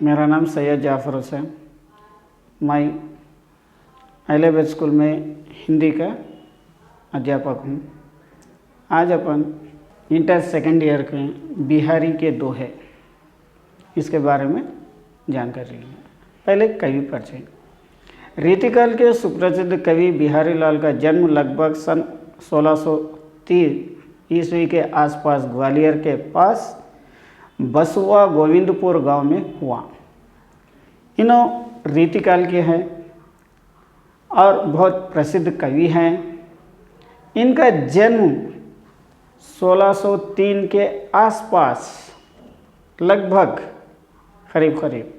मेरा नाम सैयद जाफ़र हुसैन। मैं अहले स्कूल में हिंदी का अध्यापक हूँ। आज अपन इंटर सेकेंड ईयर के बिहारी के दोहे इसके बारे में जानकारी लेंगे। पहले कवि परिचय। रीतिकाल के सुप्रसिद्ध कवि बिहारी लाल का जन्म लगभग सन 1630 ईस्वी के आसपास ग्वालियर के पास बसुआ गोविंदपुर गांव में हुआ। इन्हों रीतिकाल के हैं और बहुत प्रसिद्ध कवि हैं। इनका जन्म 1603 के आसपास लगभग करीब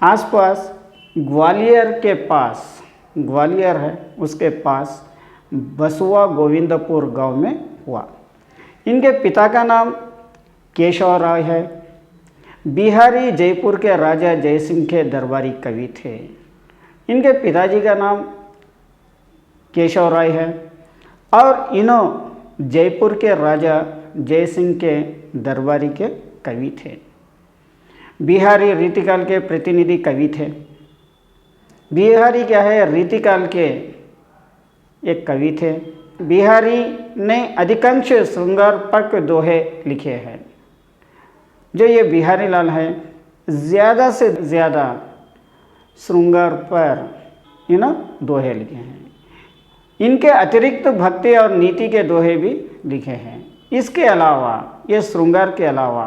आसपास ग्वालियर के पास, ग्वालियर है उसके पास बसुआ गोविंदपुर गांव में हुआ। इनके पिता का नाम केशव राय है। बिहारी जयपुर के राजा जयसिंह के दरबारी कवि थे। इनके पिताजी का नाम केशव राय है और इन्हों जयपुर के राजा जयसिंह के दरबारी के कवि थे। बिहारी रीतिकाल के प्रतिनिधि कवि थे। बिहारी क्या है, रीतिकाल के एक कवि थे। बिहारी ने अधिकांश श्रृंगारपक दोहे लिखे हैं। जो ये बिहारी लाल है ज़्यादा से ज़्यादा श्रृंगार पर दोहे लिखे हैं। इनके अतिरिक्त भक्ति और नीति के दोहे भी लिखे हैं। इसके अलावा ये श्रृंगार के अलावा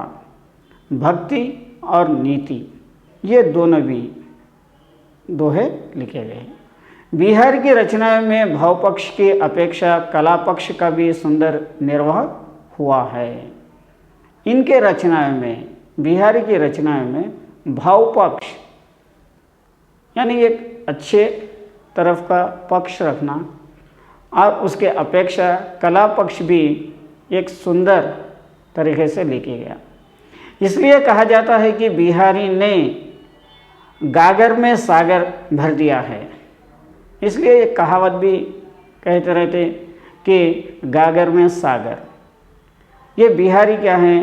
भक्ति और नीति ये दोनों भी दोहे लिखे गए हैं। बिहार की रचना में भाव पक्ष की अपेक्षा कला पक्ष का भी सुंदर निर्वाह हुआ है। इनके रचनाओं में, बिहारी की रचनाओं में भाव पक्ष यानी एक अच्छे तरफ का पक्ष रखना और उसके अपेक्षा कला पक्ष भी एक सुंदर तरीके से लिखा गया। इसलिए कहा जाता है कि बिहारी ने गागर में सागर भर दिया है। इसलिए एक कहावत भी कहते रहते कि गागर में सागर। ये बिहारी क्या है,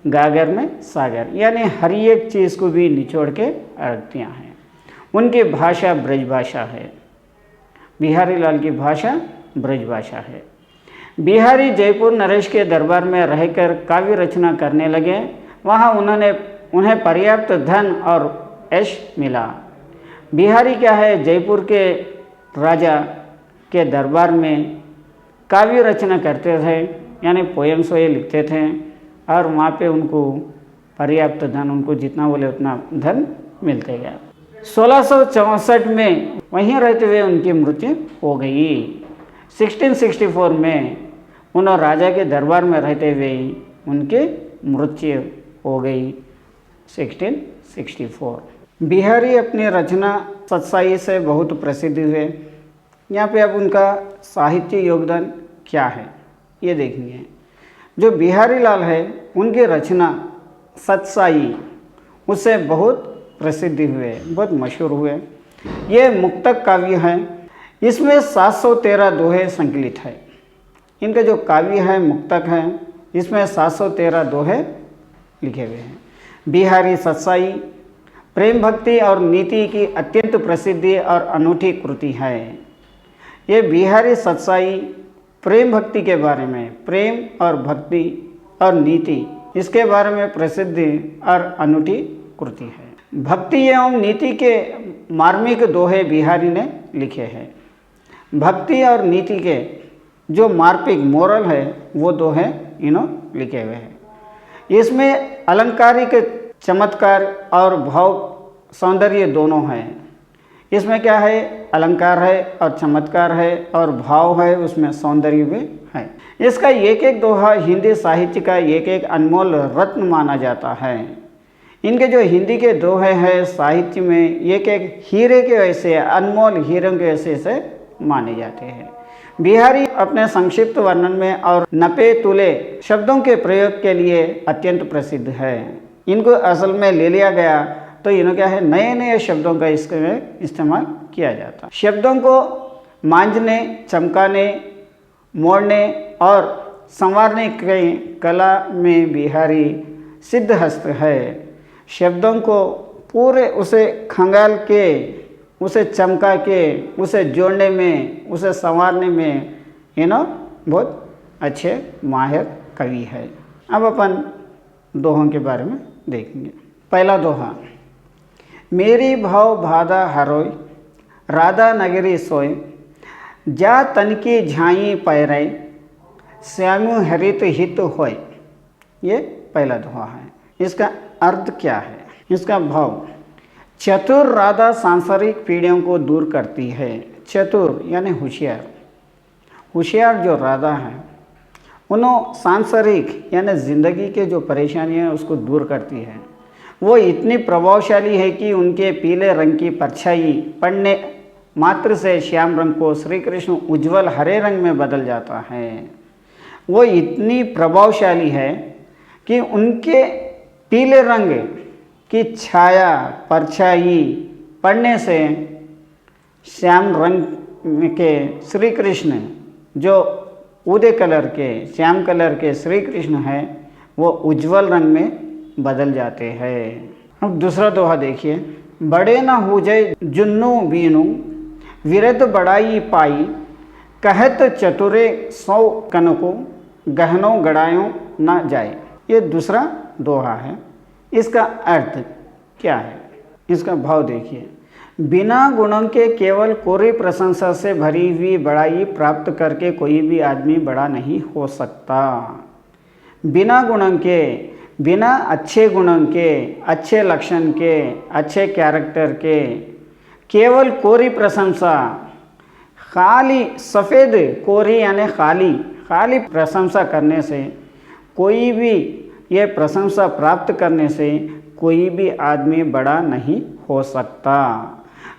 गागर में सागर यानी हर एक चीज़ को भी निचोड़ के रख दिया है। उनकी भाषा ब्रज भाषा है। बिहारी लाल की भाषा ब्रज भाषा है। बिहारी जयपुर नरेश के दरबार में रहकर काव्य रचना करने लगे। वहाँ उन्हें पर्याप्त धन और यश मिला। बिहारी क्या है, जयपुर के राजा के दरबार में काव्य रचना करते थे यानी पोएम्स ये लिखते थे और वहाँ पे उनको पर्याप्त धन, उनको जितना बोले उतना धन मिलते गया। 1664 में वहीं रहते हुए उनकी मृत्यु हो गई। 1664 में उन्होंने राजा के दरबार में रहते हुए उनकी मृत्यु हो गई 1664। बिहारी अपनी रचना सत्साई से बहुत प्रसिद्ध हुए। यहाँ पे अब उनका साहित्य योगदान क्या है ये देखेंगे। जो बिहारी लाल है उनकी रचना सत्साई उससे बहुत प्रसिद्ध हुए, बहुत मशहूर हुए। ये मुक्तक काव्य है। इसमें 713 दोहे संकलित है। इनका जो काव्य है मुक्तक है, इसमें 713 दोहे लिखे हुए हैं। बिहारी सत्साई प्रेम भक्ति और नीति की अत्यंत प्रसिद्धि और अनूठी कृति है। ये बिहारी सत्साई प्रेम भक्ति के बारे में, प्रेम और भक्ति और नीति इसके बारे में प्रसिद्ध और अनूठी कृति है। भक्ति एवं नीति के मार्मिक दोहे बिहारी ने लिखे हैं। भक्ति और नीति के जो मार्मिक मोरल है वो दोहे इन्होंने लिखे हुए हैं। इसमें अलंकारिक चमत्कार और भाव सौंदर्य दोनों हैं। इसमें क्या है, अलंकार है और चमत्कार है और भाव है, उसमें सौंदर्य भी है। इसका एक एक दोहा हिंदी साहित्य का एक एक अनमोल रत्न माना जाता है। इनके जो हिंदी के दोहे हैं साहित्य में एक एक हीरे के वैसे, अनमोल हीरों के वैसे से माने जाते हैं। बिहारी अपने संक्षिप्त वर्णन में और नपे तुले शब्दों के प्रयोग के लिए अत्यंत प्रसिद्ध है। इनको असल में ले लिया गया तो इन्हों क्या है, नए नए शब्दों का इसमें इस्तेमाल किया जाता। शब्दों को मांझने, चमकाने, मोड़ने और संवारने की कला में बिहारी सिद्धहस्त है। शब्दों को पूरे उसे खंगाल के, उसे चमका के, उसे जोड़ने में, उसे संवारने में बहुत अच्छे माहिर कवि है। अब अपन दोहों के बारे में देखेंगे। पहला दोहा, मेरी भाव भादा हरोय राधा नगरी सोय, जा तनकी झाई पैरय श्यामु हरित हित होय। ये पहला दोहा है। इसका अर्थ क्या है? इसका भाव, चतुर राधा सांसारिक पीढ़ियों को दूर करती है। चतुर यानी होशियार, होशियार जो राधा है उन्हों सांसारिक यानी ज़िंदगी के जो परेशानियाँ हैं उसको दूर करती है। वो इतनी प्रभावशाली है कि उनके पीले रंग की परछाई पड़ने मात्र से श्याम रंग को श्री कृष्ण उज्जवल हरे रंग में बदल जाता है। वो इतनी प्रभावशाली है कि उनके पीले रंग की छाया परछाई पड़ने से श्याम रंग के श्री कृष्ण, जो उदय कलर के श्याम कलर के श्री कृष्ण हैं, वो उज्जवल रंग में बदल जाते हैं। अब दूसरा दोहा देखिए, बड़े न हो जाए जुन्नू बीनू विरत बड़ाई पाई, कहत चतुरे सौ कनको गहनों गड़ायों न जाए। ये दूसरा दोहा है। इसका अर्थ क्या है? इसका भाव देखिए, बिना गुणों के केवल कोरी प्रशंसा से भरी हुई बड़ाई प्राप्त करके कोई भी आदमी बड़ा नहीं हो सकता। बिना गुणों के, बिना अच्छे गुणों के, अच्छे लक्षण के, अच्छे कैरेक्टर के, केवल कोरी प्रशंसा, खाली सफ़ेद कोरी यानी खाली खाली प्रशंसा करने से कोई भी, ये प्रशंसा प्राप्त करने से कोई भी आदमी बड़ा नहीं हो सकता।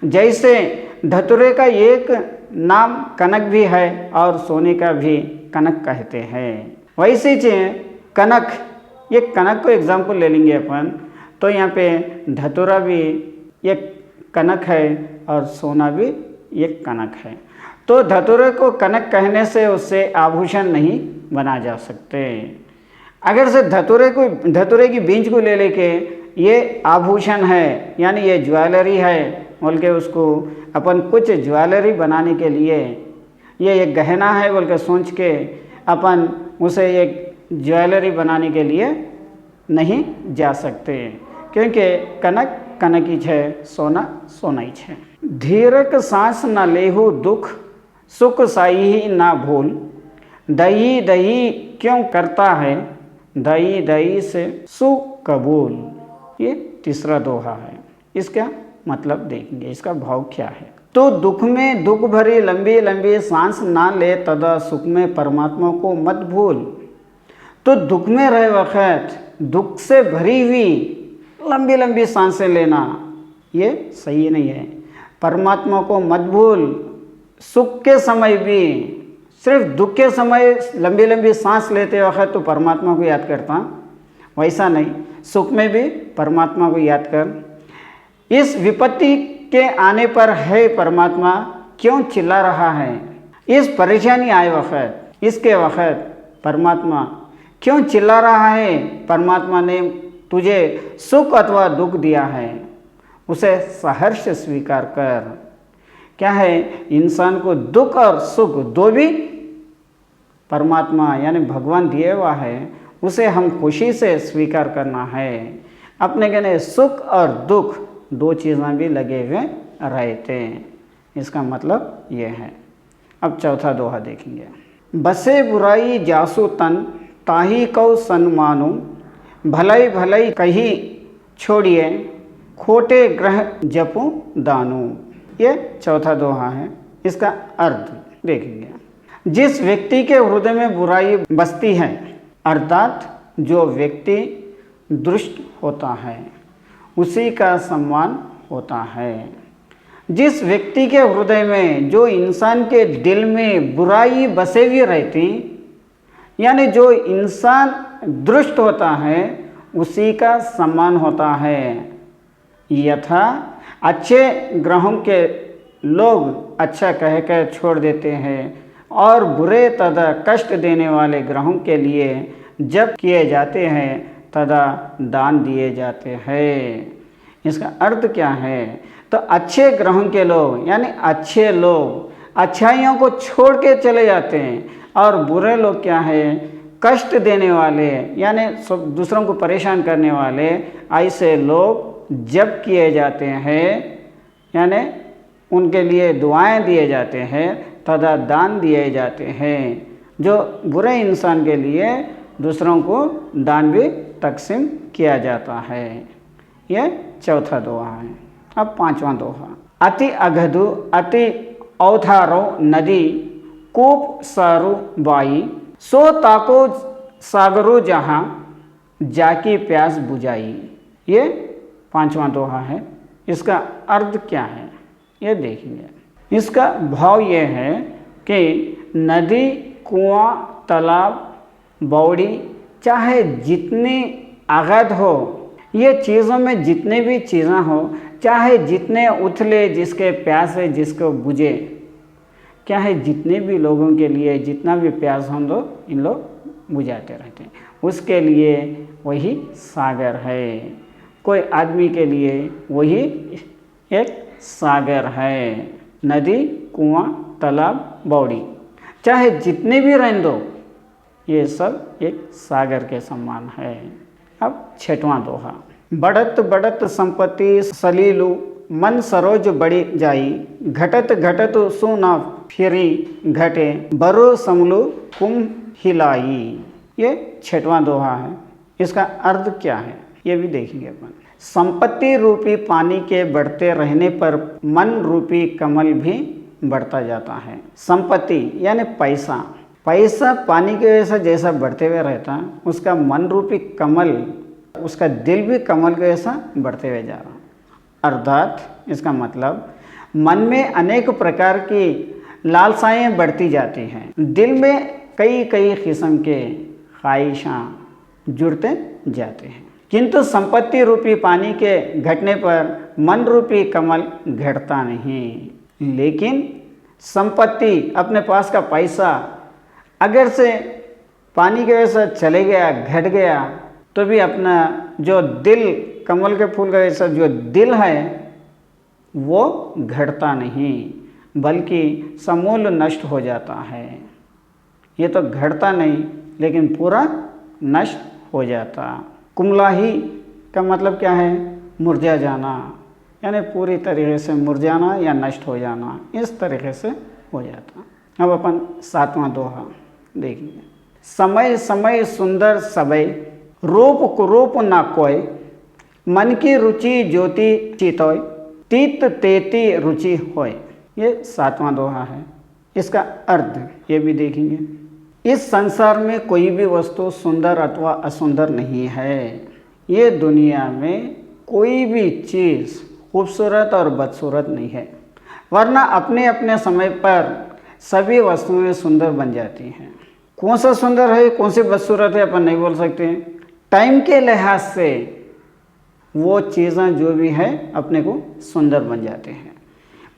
जैसे धतुरे का एक नाम कनक भी है और सोने का भी कनक कहते हैं, वैसे कनक, ये कनक को एग्जाम्पल ले लेंगे अपन, तो यहाँ पे धतुरा भी एक कनक है और सोना भी एक कनक है। तो धतुरे को कनक कहने से उससे आभूषण नहीं बना जा सकते। अगर से धतुरे की बीज को ले लेके ये आभूषण है यानी ये ज्वेलरी है बोल के उसको अपन कुछ ज्वेलरी बनाने के लिए, ये एक गहना है बोल के सोच के अपन उसे एक ज्वेलरी बनाने के लिए नहीं जा सकते, क्योंकि कनक कनक ही है, सोना सोना ही है। धीरक सांस न लेहु दुख सुख साई ही ना भूल, दही दही क्यों करता है दही दही से सुख कबूल। ये तीसरा दोहा है। इसका मतलब देखेंगे, इसका भाव क्या है। तो दुख में दुख भरी लंबी लंबी सांस ना ले तदा सुख में परमात्मा को मत भूल। तो दुख में रहे वक्त दुख से भरी हुई लंबी लंबी सांसें लेना ये सही नहीं है। परमात्मा को मत भूल। सुख के समय भी, सिर्फ दुख के समय लंबी लंबी सांस लेते वक्त तो परमात्मा को याद करता, वैसा नहीं, सुख में भी परमात्मा को याद कर। इस विपत्ति के आने पर है परमात्मा क्यों चिल्ला रहा है, इस परेशानी आए वक्त, इसके वक्त परमात्मा क्यों चिल्ला रहा है। परमात्मा ने तुझे सुख अथवा दुख दिया है, उसे सहर्ष स्वीकार कर। क्या है, इंसान को दुख और सुख दो भी परमात्मा यानी भगवान दिए हुआ है, उसे हम खुशी से स्वीकार करना है। अपने कहने सुख और दुख दो चीज़ें भी लगे हुए रहते, इसका मतलब ये है। अब चौथा दोहा देखेंगे। बसे बुराई जासु तन ताही कौ सन्मानु, भलाई भलाई कही छोड़िए खोटे ग्रह जपू दानु। ये चौथा दोहा है। इसका अर्थ देखेंगे। जिस व्यक्ति के हृदय में बुराई बसती है, अर्थात जो व्यक्ति दुष्ट होता है उसी का सम्मान होता है। जिस व्यक्ति के हृदय में, जो इंसान के दिल में बुराई बसे हुई रहती, यानी जो इंसान दुष्ट होता है उसी का सम्मान होता है। यथा अच्छे ग्रहों के लोग अच्छा कह कर छोड़ देते हैं और बुरे तथा कष्ट देने वाले ग्रहों के लिए जप किए जाते हैं, तथा दान दिए जाते हैं। इसका अर्थ क्या है? तो अच्छे ग्रहों के लोग यानी अच्छे लोग अच्छाइयों को छोड़ के चले जाते हैं, और बुरे लोग क्या है? कष्ट देने वाले यानी दूसरों को परेशान करने वाले ऐसे लोग जब किए जाते हैं, यानी उनके लिए दुआएं दिए जाते हैं तथा दान दिए जाते हैं। जो बुरे इंसान के लिए दूसरों को दान भी तकसीम किया जाता है। यह चौथा दोहा है। अब पांचवा दोहा। अति अगधु अति औथारो नदी कूप सारु बाई, सो ताको सागरो जहाँ जाकी प्यास बुझाई। ये पांचवा दोहा है। इसका अर्थ क्या है ये देखेंगे। इसका भाव ये है कि नदी, कुआं, तालाब, बावड़ी चाहे जितनी अगध हो, ये चीज़ों में जितने भी चीज़ें हो, चाहे जितने उथले जिसके प्यास है जिसको बुझे, क्या है जितने भी लोगों के लिए जितना भी प्यास हो दो इन लोग बुझाते रहते हैं। उसके लिए वही सागर है। कोई आदमी के लिए वही एक सागर है। नदी, कुआं, तालाब, बावड़ी चाहे जितने भी रहने दो, ये सब एक सागर के समान है। अब छठवां दोहा। बढ़त बढ़त संपत्ति सलीलु मन सरोज बड़ी जाई, घटत घटत सुना फिरी घटे बरो समलु कुम हिलाई। ये छठवां दोहा है। इसका अर्थ क्या है ये भी देखेंगे अपन। संपत्ति रूपी पानी के बढ़ते रहने पर मन रूपी कमल भी बढ़ता जाता है। संपत्ति यानी पैसा, पैसा पानी के जैसा जैसा बढ़ते हुए रहता है, उसका मन रूपी कमल, उसका दिल भी कमल के जैसा बढ़ते हुए जा रहा। अर्थात इसका मतलब मन में अनेक प्रकार की लालसाएं बढ़ती जाती हैं, दिल में कई कई किस्म के ख्वाहिशां जुड़ते जाते हैं, किंतु संपत्ति रूपी पानी के घटने पर मन रूपी कमल घटता नहीं। लेकिन संपत्ति, अपने पास का पैसा अगर से पानी के वजह चले गया, घट गया, तो भी अपना जो दिल, कमल के फूल का जैसा जो दिल है वो घटता नहीं, बल्कि समूल नष्ट हो जाता है। ये तो घटता नहीं लेकिन पूरा नष्ट हो जाता। कुमलाही का मतलब क्या है? मुरझा जाना, यानी पूरी तरीके से मुरझाना या नष्ट हो जाना, इस तरीके से हो जाता। अब अपन सातवां दोहा देखेंगे। समय समय सुंदर सबे, रूप कुरूप न कोय, मन की रुचि ज्योति चितोय, तीत तेती रुचि होय। ये सातवां दोहा है। इसका अर्थ ये भी देखेंगे। इस संसार में कोई भी वस्तु सुंदर अथवा असुंदर नहीं है। ये दुनिया में कोई भी चीज़ खूबसूरत और बदसूरत नहीं है, वरना अपने अपने समय पर सभी वस्तुएं सुंदर बन जाती हैं। कौन सा सुंदर है, कौन सी बदसूरत है, अपन नहीं बोल सकते। टाइम के लिहाज से वो चीज़ें जो भी है अपने को सुंदर बन जाते हैं।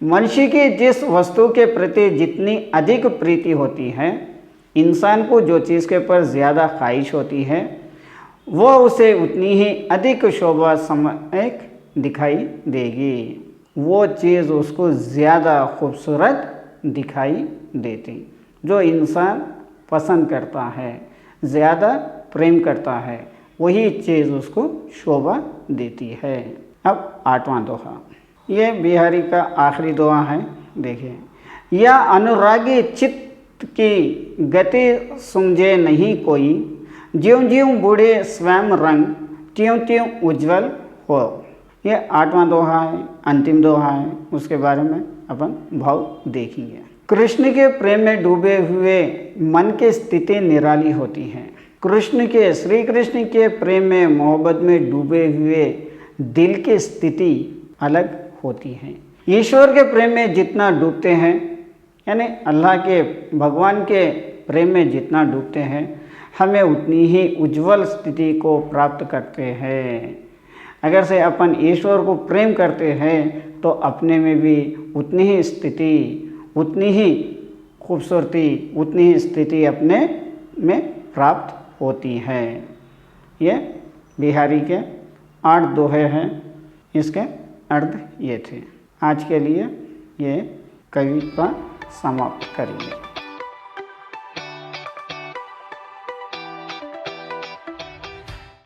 मनुष्य की जिस वस्तु के प्रति जितनी अधिक प्रीति होती है, इंसान को जो चीज़ के ऊपर ज़्यादा ख्वाहिश होती है, वो उसे उतनी ही अधिक शोभा समयक दिखाई देगी। वो चीज़ उसको ज़्यादा खूबसूरत दिखाई देती। जो इंसान पसंद करता है, ज़्यादा प्रेम करता है, वही चीज़ उसको शोभा देती है। अब आठवां दोहा। ये बिहारी का आखिरी दोहा है। देखिए। या अनुरागी चित्त की गति सूंझे नहीं कोई, ज्यों ज्यों बूढ़े स्वयं रंग, त्यों त्यों उज्जवल हो। ये आठवां दोहा है, अंतिम दोहा है। उसके बारे में अपन भाव देखेंगे। कृष्ण के प्रेम में डूबे हुए मन की स्थिति निराली होती है। कृष्ण के, श्री कृष्ण के प्रेम में, मोहब्बत में डूबे हुए दिल की स्थिति अलग होती है। ईश्वर के प्रेम में जितना डूबते हैं, यानी अल्लाह के, भगवान के प्रेम में जितना डूबते हैं, हमें उतनी ही उज्जवल स्थिति को प्राप्त करते हैं। अगर से अपन ईश्वर को प्रेम करते हैं तो अपने में भी उतनी ही स्थिति, उतनी ही खूबसूरती, उतनी ही स्थिति अपने में प्राप्त होती है। ये बिहारी के 8 दोहे हैं, इसके अर्थ ये थे। आज के लिए ये कविता समाप्त करेंगे।